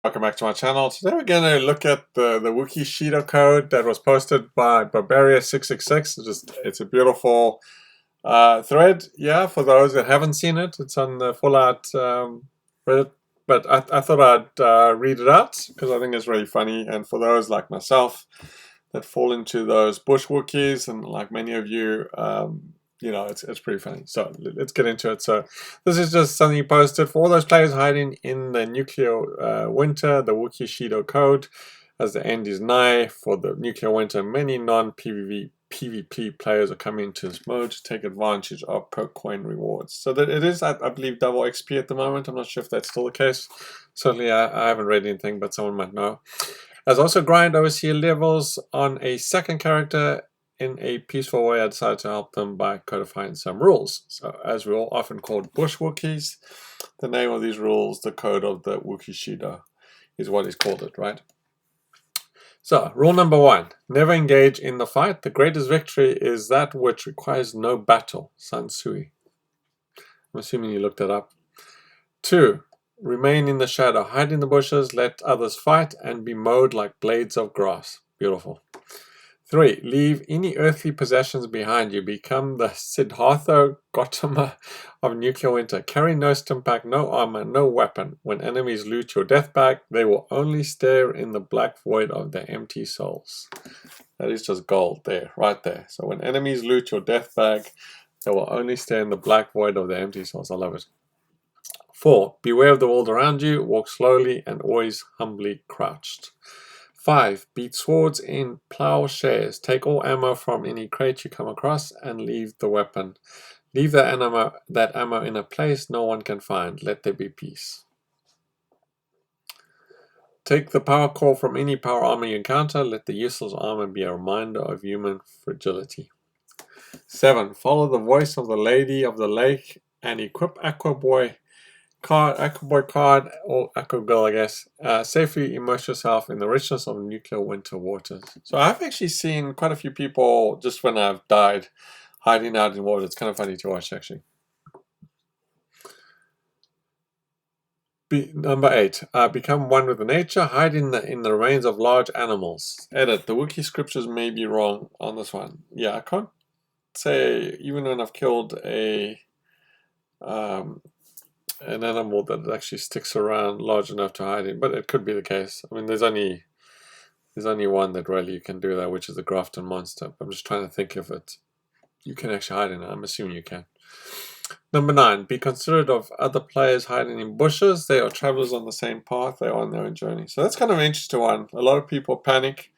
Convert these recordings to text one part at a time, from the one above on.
Welcome back to my channel. Today we're going to look at the Wookieshido code that was posted by Barbarius666. It's a beautiful thread. Yeah, for those that haven't seen it, it's on the Fallout Reddit. But I thought I'd read it out because I think it's really funny. And for those like myself that fall into those bush Wookiees, and like many of you, you know, it's pretty funny. So let's get into it. So this is just something you posted for all those players hiding in the nuclear winter, the Wookieshido code, as the end is nigh for the nuclear winter. Many non-PvP players are coming into this mode to take advantage of per coin rewards. So that it is, I believe, double XP at the moment. I'm not sure if that's still the case. Certainly, I haven't read anything, but someone might know. There's also grind overseer levels on a second character. In a peaceful way, I decided to help them by codifying some rules. So, as we all often called bush Wookiees, the name of these rules, the code of the Wookieshido, is what he's called it, right? So, rule number 1, never engage in the fight. The greatest victory is that which requires no battle. Sun Tzu. I'm assuming you looked that up. 2, remain in the shadow. Hide in the bushes, let others fight, and be mowed like blades of grass. Beautiful. 3, leave any earthly possessions behind you. Become the Siddhartha Gautama of nuclear winter. Carry no stimpack, no armor, no weapon. When enemies loot your death bag, they will only stare in the black void of their empty souls. That is just gold there, right there. So when enemies loot your death bag, they will only stare in the black void of their empty souls. I love it. 4, beware of the world around you. Walk slowly and always humbly crouched. 5, beat swords in plowshares. Take all ammo from any crate you come across and leave the weapon. Leave that ammo in a place no one can find. Let there be peace. Take the power core from any power armor you encounter. Let the useless armor be a reminder of human fragility. 7, follow the voice of the Lady of the Lake and equip Aquaboy card, or Aqua Girl, I guess. Safely immerse yourself in the richness of nuclear winter waters. So I've actually seen quite a few people, just when I've died, hiding out in water. It's kind of funny to watch, actually. Number 8, become one with the nature. Hide in the remains of large animals. Edit, the Wookiee scriptures may be wrong on this one. Yeah, I can't say, even when I've killed an animal that actually sticks around large enough to hide in, but it could be the case. I mean, there's only one that really you can do that, which is the Grafton monster. I'm just trying to think if you can actually hide in it. I'm assuming you can. Number 9, be considerate of other players hiding in bushes. They are travelers on the same path. They are on their own journey. So that's kind of an interesting one. A lot of people panic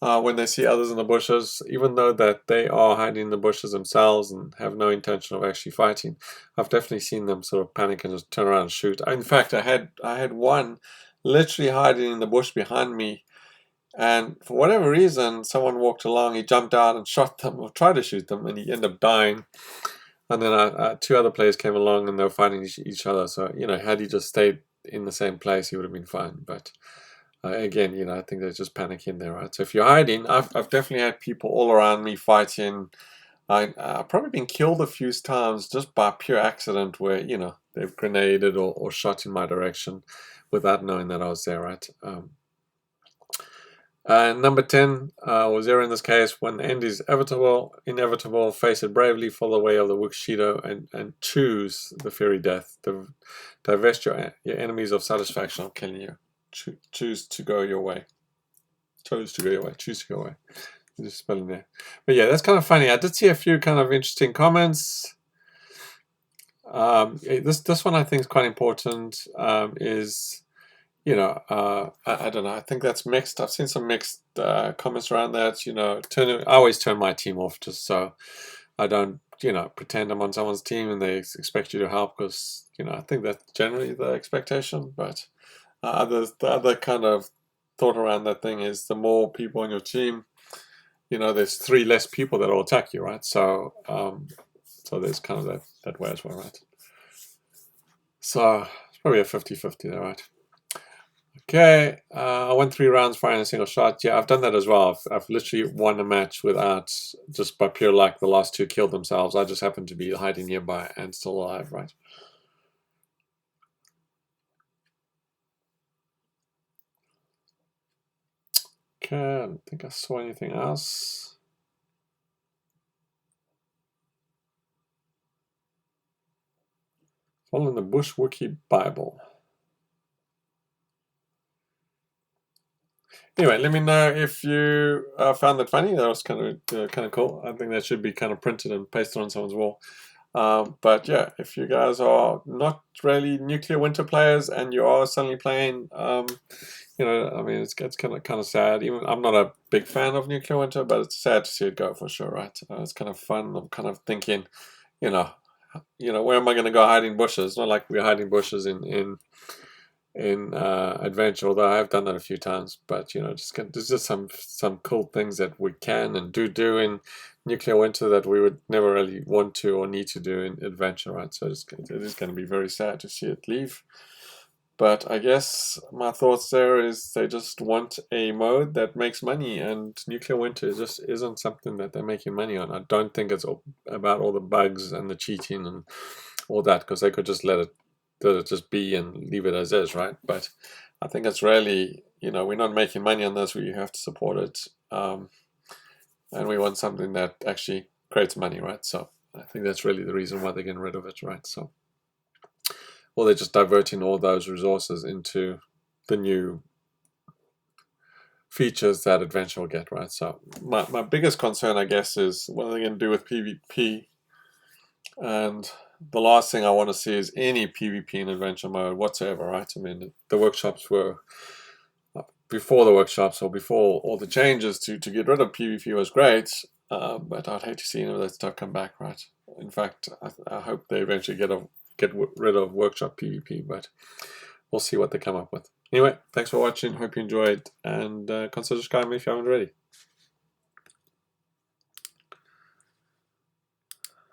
when they see others in the bushes, even though that they are hiding in the bushes themselves and have no intention of actually fighting. I've definitely seen them sort of panic and just turn around and shoot. In fact, I had one literally hiding in the bush behind me, and for whatever reason, someone walked along, he jumped out and shot them, or tried to shoot them, and he ended up dying. And then 2 other players came along and they were fighting each other. So, you know, had he just stayed in the same place, he would have been fine. But again, you know, I think they're just panicking there, right? So if you're hiding, I've definitely had people all around me fighting. I've probably been killed a few times just by pure accident, where, you know, they've grenaded or shot in my direction without knowing that I was there, right? Number 10, or 0 in this case, when the end is inevitable, face it bravely, follow the way of the Wookieshido, and choose the fiery death. Divest your enemies of satisfaction of killing you. Choose to go your way. Choose to go your way. Choose to go away. There's spelling there. But yeah, that's kind of funny. I did see a few kind of interesting comments. This one I think is quite important. Is, you know, I don't know. I think that's mixed. I've seen some mixed comments around that. You know, I always turn my team off just so I don't, you know, pretend I'm on someone's team and they expect you to help, because, you know, I think that's generally the expectation. But the other kind of thought around that thing is, the more people on your team, you know, there's 3 less people that will attack you, right? So so there's kind of that way as well, right? So it's probably a 50-50 there, right? Okay, I went 3 rounds firing a single shot. Yeah, I've done that as well. I've literally won a match without, just by pure luck, the last 2 killed themselves. I just happened to be hiding nearby and still alive, right? I don't think I saw anything else. Following the Bush Wookiee Bible. Anyway, let me know if you found that funny. That was kind of cool. I think that should be kind of printed and pasted on someone's wall. But yeah, if you guys are not really nuclear winter players and you are suddenly playing, you know, I mean, it's kind of sad. Even I'm not a big fan of nuclear winter, but it's sad to see it go for sure, right? It's kind of fun. I'm kind of thinking, you know, where am I going to go hide in bushes? It's not like we're hiding bushes in adventure, although I've done that a few times. But you know, there's just some cool things that we can and do in nuclear winter that we would never really want to or need to do in adventure, right? So it is going to be very sad to see it leave. But I guess my thoughts there is they just want a mode that makes money, and nuclear winter just isn't something that they're making money on. I don't think it's about all the bugs and the cheating and all that, because they could just let it just be and leave it as is, right? But I think it's really, you know, we're not making money on this. We have to support it, and we want something that actually creates money, right? So I think that's really the reason why they're getting rid of it, right? So, or they're just diverting all those resources into the new features that adventure will get, right? So my biggest concern, I guess, is what are they going to do with PvP? And the last thing I want to see is any PvP in adventure mode whatsoever, right? I mean, the workshops were, before the workshops or before all the changes to get rid of PvP was great, but I'd hate to see any of that stuff come back, right? In fact, I hope they eventually get rid of workshop PvP, but we'll see what they come up with. Anyway, thanks for watching. Hope you enjoyed, and consider subscribing if you haven't already.